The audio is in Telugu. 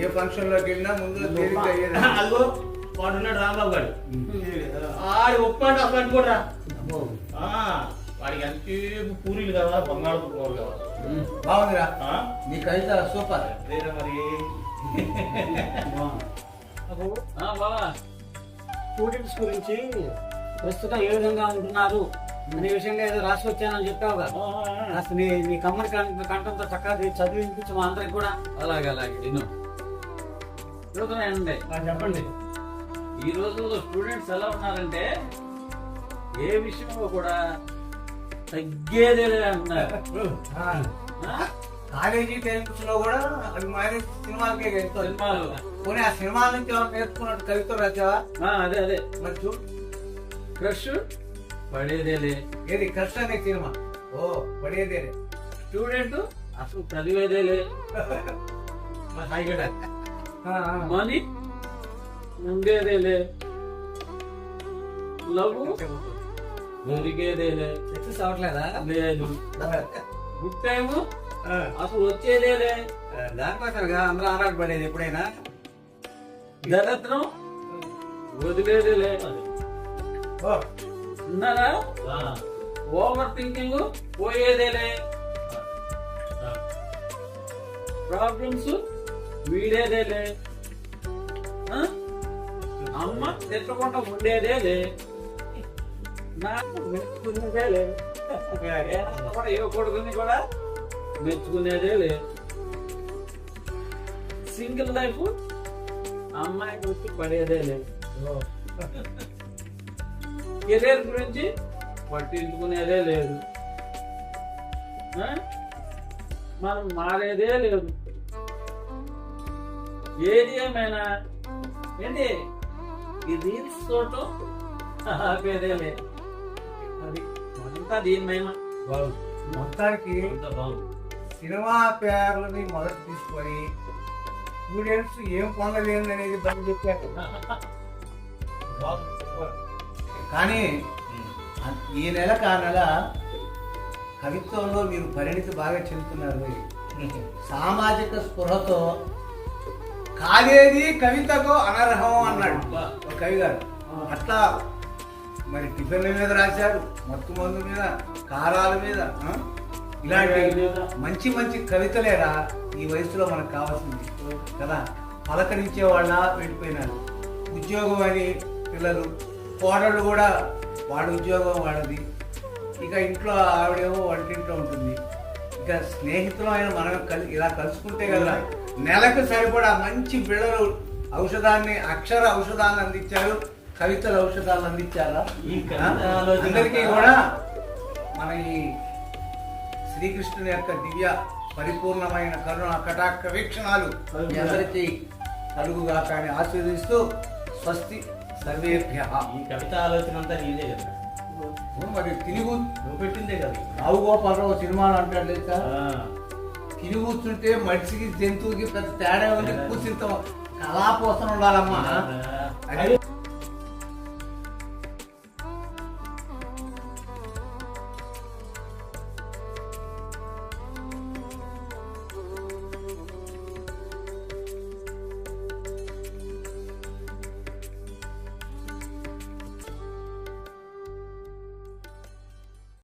ఏ ఫంక్షన్ లోకి వెళ్ళినా ముందు అదిగో వాడున్నాడు రాంబాబు గారు ఆడి ఒప్పండి అసలు కూడా వాడికి అంతే పూరీలు కావాలా బంగాళపు కూరలు కావాలి. బాగుందిరా నీ కవిత సూపర్. వేరే మరి బాబా స్టూడెంట్స్ గురించి ప్రస్తుతం ఏ విధంగా ఉంటున్నారు అనే విషయంగా ఏదో రాసి వచ్చానని చెప్పావుగా, అసలు నీ కమ్మడి కంఠంతో చక్కగా చదివి వినిపించు మా అందరికి కూడా. అలాగే నేను చదువుతున్నాయండి చెప్పండి. ఈ రోజుల్లో స్టూడెంట్స్ ఎలా ఉన్నారంటే ఏ విషయంలో కూడా తగ్గేదే అంటున్నారు. కాలేజీ టైమ్స్ లో కూడా అవి మానేసి సినిమాలకే వెళ్తారు. సినిమాలు పోనీ ఆ సినిమాల నుంచి నేర్చుకున్నట్టు కవిత రాసావా? అదే మరి చూ క్రష్ పడేదేలే. ఏది క్రష్ అనే సినిమా? ఓ పడేదేలే. స్టూడెంట్ అసలు చదివేదేలే. మనీ ఉండేదేలే. లవ్ దొరికేదేలే. సక్సెస్ అవ్వట్లేదా? లేదు. గుడ్ టైము అసలు వచ్చేదేలే. దానికోసంగా అందరూ ఆరాటపడేది ఎప్పుడైనా. దరిద్రం వదిలేదేలే. ఉన్నారా? ఓవర్ థింకింగ్ పోయేదేలే. ప్రాబ్లమ్స్ వీడేదేలే. అమ్మ తిట్టకుండా ఉండేదేలే. నాకు మెచ్చుకునేదేలే. కూడా ఏ కొడుకుని కూడా మెచ్చుకునేదేలే. సింగిల్ లైఫ్ అమ్మాయికి వచ్చి పడేదేలే. కెరీర్ గురించి పట్టించుకునేదే లేదు. మనం మారేదే లేదు. ఏది ఏమైనా ఏంటి ఈ రీల్స్ చూడటం ఆపేదే లేదు. అది అంతా దీనిమైనా మొత్తానికి సినిమా పేర్లని మొదట తీసుకొని స్టూడెంట్స్ ఏం పొందలేదు అనేది దాన్ని చెప్పారు. కానీ ఈ నెలకు ఆ నెల కవిత్వంలో మీరు పరిణితి బాగా చెందుతున్నారు. సామాజిక స్పృహతో కాదేది కవితకు అనర్హం అన్నాడు ఒక కవి గారు. అట్లా మరి టిఫిన్ల మీద రాశారు, మత్తు మందు మీద, కారాల మీద, ఇలాంటి మంచి మంచి కవితలేరా ఈ వయసులో మనకు కావాల్సింది కదా. పలకరించే వాళ్ళ వెళ్ళిపోయినారు. ఉద్యోగం అని పిల్లలు, కోడళ్ళు కూడా వాడి ఉద్యోగం వాడది. ఇక ఇంట్లో ఆవిడేమో వంటింట్లో ఉంటుంది. ఇక స్నేహితులమైన మనం ఇలా కలుసుకుంటే కదా నెలకు సరిపడా మంచి బిళ్ళలు ఔషధాన్ని, అక్షర ఔషధాన్ని అందించారు. కవితల ఔషధాలను అందించారా? అందరికీ కూడా మన ఈ శ్రీకృష్ణుని యొక్క దివ్య పరిపూర్ణమైన కరుణ కటాక్ష వీక్షణాలు మీ అందరికీ కలుగుగా కానీ ఆశీర్వదిస్తూ స్వస్తి సర్వేభ్య. ఈ కవిత ఆలోచన అంతా నీదే కదా. మరి తిరుగు నువ్వు పెట్టిందే కదా. రావు గోపాలరావు సినిమాలు అంటాడు లేదా, తిని కూర్చుంటే మనిషికి జంతువుకి పెద్ద తేడా ఉంది. కూర్చుంటాం కళాపోసన ఉండాలమ్మా. అది